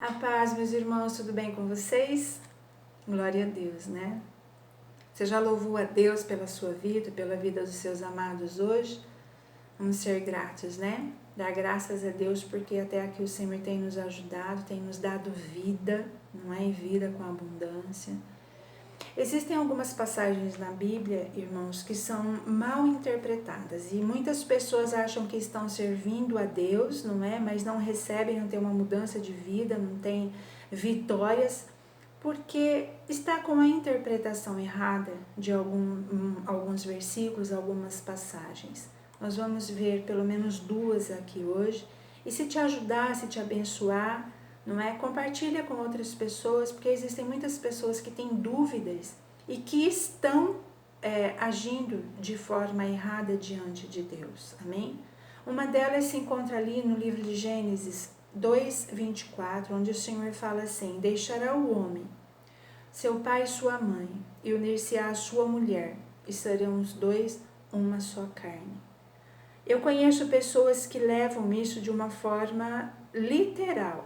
A paz, meus irmãos, tudo bem com vocês? Glória a Deus, né? Você já louvou a Deus pela sua vida, pela vida dos seus amados hoje? Vamos ser gratos, né? Dar graças a Deus porque até aqui o Senhor tem nos ajudado, tem nos dado vida, não é? Vida com abundância. Existem algumas passagens na Bíblia, irmãos, que são mal interpretadas e muitas pessoas acham que estão servindo a Deus, não é? Mas não recebem, não tem uma mudança de vida, não tem vitórias, porque está com a interpretação errada de alguns versículos, algumas passagens. Nós vamos ver pelo menos duas aqui hoje e se te ajudar, se te abençoar, não é? Compartilha com outras pessoas, porque existem muitas pessoas que têm dúvidas e que estão agindo de forma errada diante de Deus, amém? Uma delas se encontra ali no livro de Gênesis 2:24, onde o Senhor fala assim: deixará o homem, seu pai e sua mãe, e unir-se-á à sua mulher, e serão os dois uma só carne. Eu conheço pessoas que levam isso de uma forma literal,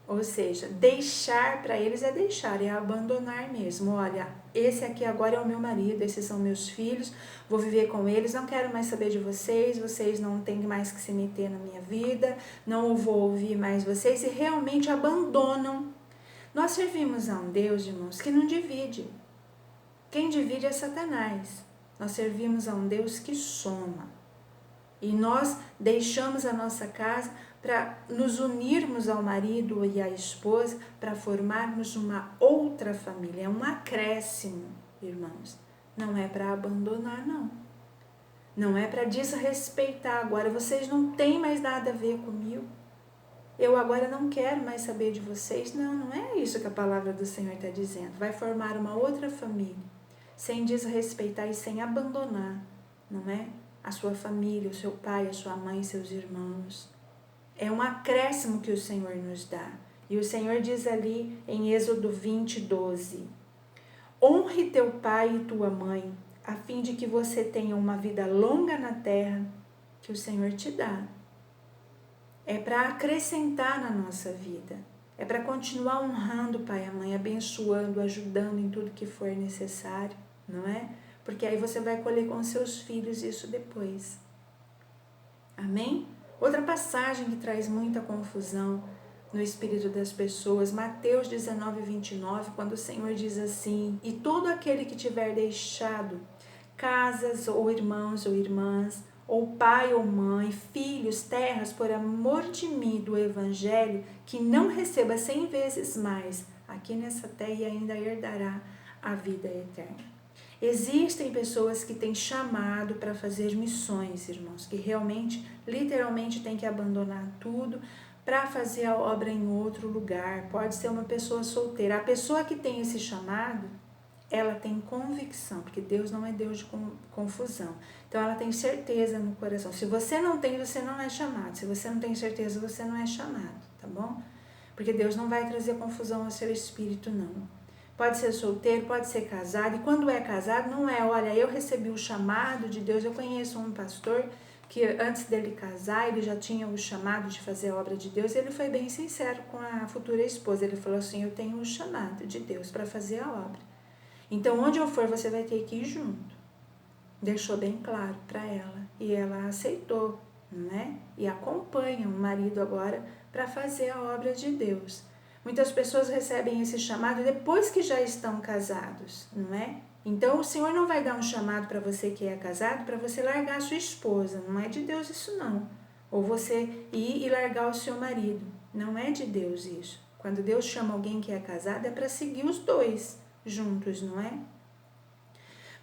ou seja, deixar para eles é deixar, é abandonar mesmo. Olha, esse aqui agora é o meu marido, esses são meus filhos, vou viver com eles, não quero mais saber de vocês, vocês não têm mais que se meter na minha vida, não vou ouvir mais vocês, e realmente abandonam. Nós servimos a um Deus, irmãos, que não divide. Quem divide é Satanás. Nós servimos a um Deus que soma. E nós deixamos a nossa casa para nos unirmos ao marido e à esposa, para formarmos uma outra família. É um acréscimo, irmãos. Não é para abandonar, não. Não é para desrespeitar. Agora vocês não têm mais nada a ver comigo. Eu agora não quero mais saber de vocês. Não, não é isso que a palavra do Senhor está dizendo. Vai formar uma outra família, sem desrespeitar e sem abandonar, não é? A sua família, o seu pai, a sua mãe, seus irmãos. É um acréscimo que o Senhor nos dá. E o Senhor diz ali em Êxodo 20:12: honre teu pai e tua mãe, a fim de que você tenha uma vida longa na terra que o Senhor te dá. É para acrescentar na nossa vida. É para continuar honrando o pai e a mãe, abençoando, ajudando em tudo que for necessário, não é? Porque aí você vai colher com seus filhos isso depois. Amém? Outra passagem que traz muita confusão no espírito das pessoas, Mateus 19:29, quando o Senhor diz assim: e todo aquele que tiver deixado casas ou irmãos ou irmãs, ou pai ou mãe, filhos, terras, por amor de mim, do evangelho, que não receba 100 vezes mais aqui nessa terra e ainda herdará a vida eterna. Existem pessoas que têm chamado para fazer missões, irmãos, que realmente, literalmente, tem que abandonar tudo para fazer a obra em outro lugar. Pode ser uma pessoa solteira. A pessoa que tem esse chamado, ela tem convicção, porque Deus não é Deus de confusão. Então, ela tem certeza no coração. Se você não tem, você não é chamado. Se você não tem certeza, você não é chamado, tá bom? Porque Deus não vai trazer confusão ao seu espírito, não. Pode ser solteiro, pode ser casado. E quando é casado, não é, olha, eu recebi o chamado de Deus. Eu conheço um pastor que antes dele casar, ele já tinha o chamado de fazer a obra de Deus. E ele foi bem sincero com a futura esposa. Ele falou assim: eu tenho o chamado de Deus para fazer a obra. Então, onde eu for, você vai ter que ir junto. Deixou bem claro para ela. E ela aceitou, né? E acompanha o marido agora para fazer a obra de Deus. Muitas pessoas recebem esse chamado depois que já estão casados, não é? Então, o Senhor não vai dar um chamado para você que é casado para você largar a sua esposa. Não é de Deus isso, não. Ou você ir e largar o seu marido. Não é de Deus isso. Quando Deus chama alguém que é casado, é para seguir os dois juntos, não é?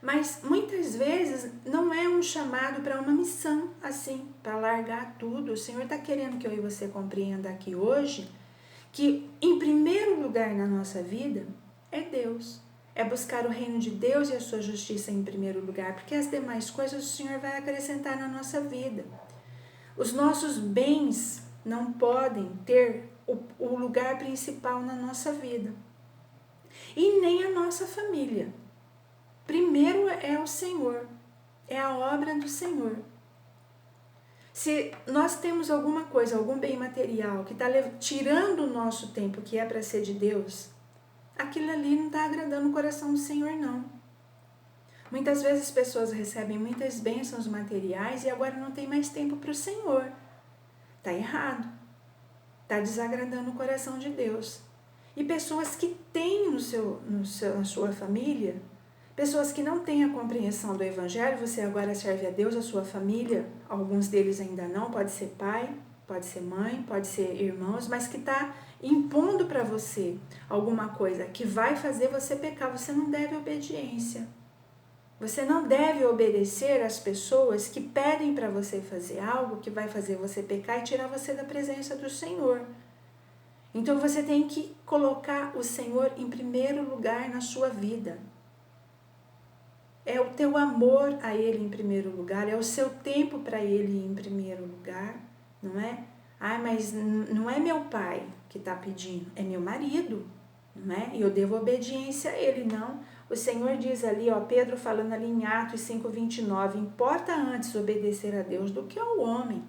Mas muitas vezes não é um chamado para uma missão assim, para largar tudo. O Senhor está querendo que eu e você compreenda aqui hoje que em primeiro lugar na nossa vida é Deus. É buscar o reino de Deus e a sua justiça em primeiro lugar, porque as demais coisas o Senhor vai acrescentar na nossa vida. Os nossos bens não podem ter o lugar principal na nossa vida. E nem a nossa família. Primeiro é o Senhor, é a obra do Senhor. Se nós temos alguma coisa, algum bem material que está tirando o nosso tempo, que é para ser de Deus, aquilo ali não está agradando o coração do Senhor, não. Muitas vezes as pessoas recebem muitas bênçãos materiais e agora não tem mais tempo para o Senhor. Está errado. Está desagradando o coração de Deus. E pessoas que têm na sua família, pessoas que não têm a compreensão do Evangelho, você agora serve a Deus, a sua família, alguns deles ainda não, pode ser pai, pode ser mãe, pode ser irmãos, mas que está impondo para você alguma coisa que vai fazer você pecar. Você não deve obediência. Você não deve obedecer às pessoas que pedem para você fazer algo que vai fazer você pecar e tirar você da presença do Senhor. Então você tem que colocar o Senhor em primeiro lugar na sua vida. É o teu amor a Ele em primeiro lugar, é o seu tempo para Ele em primeiro lugar, não é? Ah, mas não é meu pai que está pedindo, é meu marido, não é? E eu devo obediência a Ele, não. O Senhor diz ali, ó, Pedro falando ali em Atos 5:29, importa antes obedecer a Deus do que ao homem.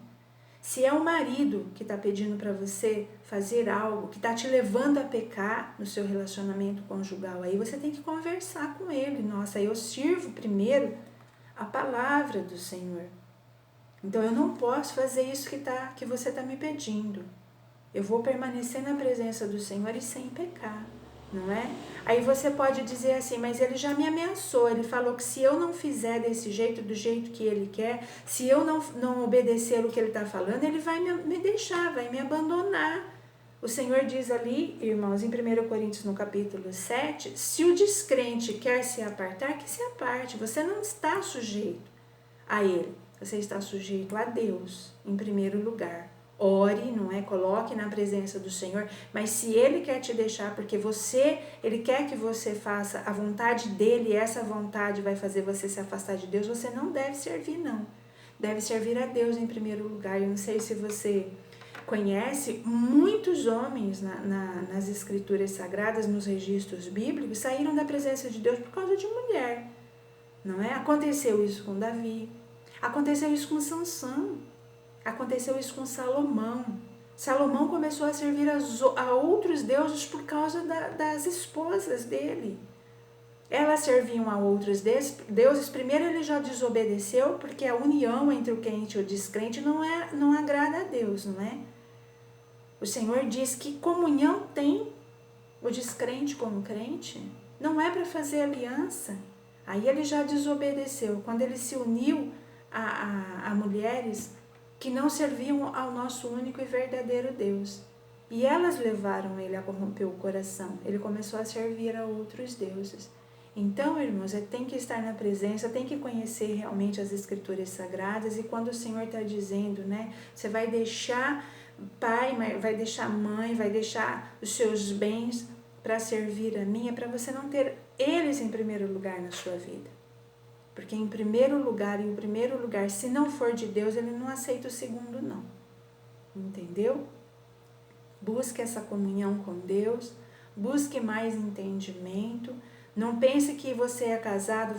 Se é o marido que está pedindo para você fazer algo, que está te levando a pecar no seu relacionamento conjugal, aí você tem que conversar com ele. Nossa, eu sirvo primeiro a palavra do Senhor. Então eu não posso fazer isso que você está me pedindo. Eu vou permanecer na presença do Senhor e sem pecar, não é? Aí você pode dizer assim, mas ele já me ameaçou, ele falou que se eu não fizer desse jeito, do jeito que ele quer, se eu não obedecer o que ele está falando, ele vai me deixar, vai me abandonar. O Senhor diz ali, irmãos, em 1 Coríntios, no capítulo 7, se o descrente quer se apartar, que se aparte, você não está sujeito a ele, você está sujeito a Deus, em primeiro lugar. Ore, não é? Coloque na presença do Senhor, mas se Ele quer te deixar, porque Ele quer que você faça a vontade dEle, e essa vontade vai fazer você se afastar de Deus, você não deve servir, não. Deve servir a Deus em primeiro lugar. Eu não sei se você conhece, muitos homens nas escrituras sagradas, nos registros bíblicos, saíram da presença de Deus por causa de mulher, não é? Aconteceu isso com Davi, aconteceu isso com Sansão, aconteceu isso com Salomão. Salomão começou a servir a outros deuses por causa das esposas dele. Elas serviam a outros deuses. Primeiro ele já desobedeceu, porque a união entre o crente e o descrente não agrada a Deus, não é? O Senhor diz que comunhão tem o descrente com o crente. Não é para fazer aliança. Aí ele já desobedeceu. Quando ele se uniu a mulheres que não serviam ao nosso único e verdadeiro Deus. E elas levaram ele a corromper o coração. Ele começou a servir a outros deuses. Então, irmãos, tem que estar na presença, tem que conhecer realmente as escrituras sagradas. E quando o Senhor está dizendo, né, você vai deixar pai, vai deixar mãe, vai deixar os seus bens para servir a mim, é para você não ter eles em primeiro lugar na sua vida. Porque em primeiro lugar, se não for de Deus, ele não aceita o segundo não. Entendeu? Busque essa comunhão com Deus, busque mais entendimento. Não pense que você é casado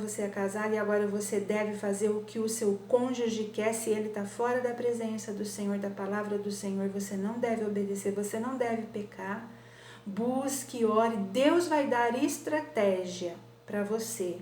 e agora você deve fazer o que o seu cônjuge quer. Se ele está fora da presença do Senhor, da palavra do Senhor, você não deve obedecer, você não deve pecar. Busque, ore, Deus vai dar estratégia para você.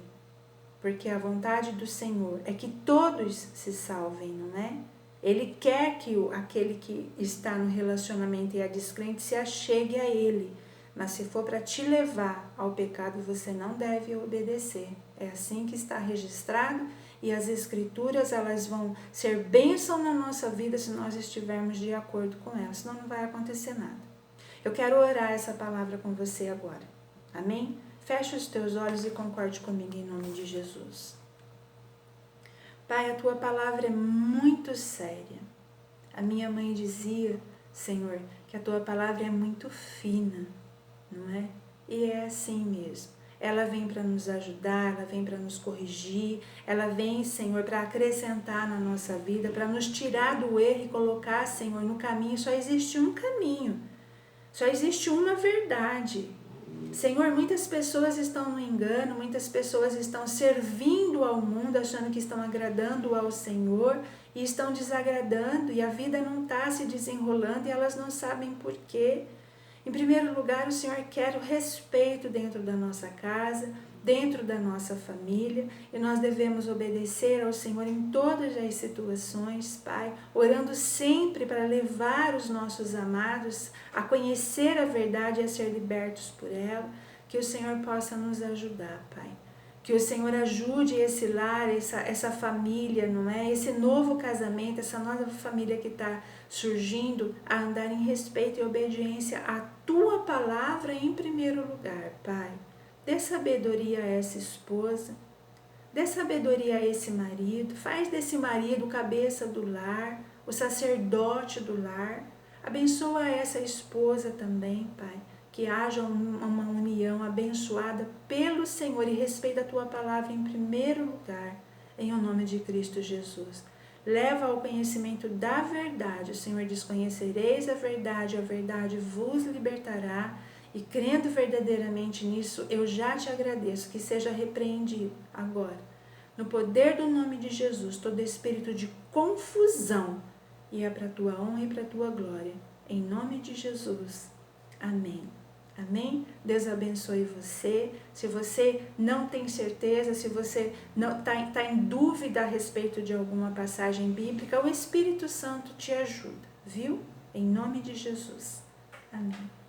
Porque a vontade do Senhor é que todos se salvem, não é? Ele quer que aquele que está no relacionamento e é descrente se achegue a Ele. Mas se for para te levar ao pecado, você não deve obedecer. É assim que está registrado e as escrituras elas vão ser bênção na nossa vida se nós estivermos de acordo com elas. Senão não vai acontecer nada. Eu quero orar essa palavra com você agora. Amém? Feche os teus olhos e concorde comigo em nome de Jesus. Pai, a tua palavra é muito séria. A minha mãe dizia, Senhor, que a tua palavra é muito fina, não é? E é assim mesmo. Ela vem para nos ajudar, ela vem para nos corrigir, ela vem, Senhor, para acrescentar na nossa vida, para nos tirar do erro e colocar, Senhor, no caminho. Só existe um caminho, só existe uma verdade. Senhor, muitas pessoas estão no engano, muitas pessoas estão servindo ao mundo, achando que estão agradando ao Senhor e estão desagradando, e a vida não está se desenrolando e elas não sabem por quê. Em primeiro lugar, o Senhor quer o respeito dentro da nossa casa, dentro da nossa família, e nós devemos obedecer ao Senhor em todas as situações, Pai, orando sempre para levar os nossos amados a conhecer a verdade e a ser libertos por ela. Que o Senhor possa nos ajudar, Pai. Que o Senhor ajude esse lar, essa família, não é? Esse novo casamento, essa nova família que está surgindo, a andar em respeito e obediência à Tua palavra em primeiro lugar, Pai. Dê sabedoria a essa esposa, dê sabedoria a esse marido, faz desse marido o cabeça do lar, o sacerdote do lar. Abençoa essa esposa também, Pai. Que haja uma união abençoada pelo Senhor e respeita a Tua palavra em primeiro lugar, em o nome de Cristo Jesus. Leva ao conhecimento da verdade. O Senhor diz: conhecereis a verdade vos libertará. E crendo verdadeiramente nisso, eu já te agradeço, que seja repreendido agora, no poder do nome de Jesus, todo espírito de confusão, e é para a Tua honra e para a Tua glória. Em nome de Jesus. Amém. Amém? Deus abençoe você. Se você não tem certeza, se você não está em dúvida a respeito de alguma passagem bíblica, o Espírito Santo te ajuda, viu? Em nome de Jesus. Amém.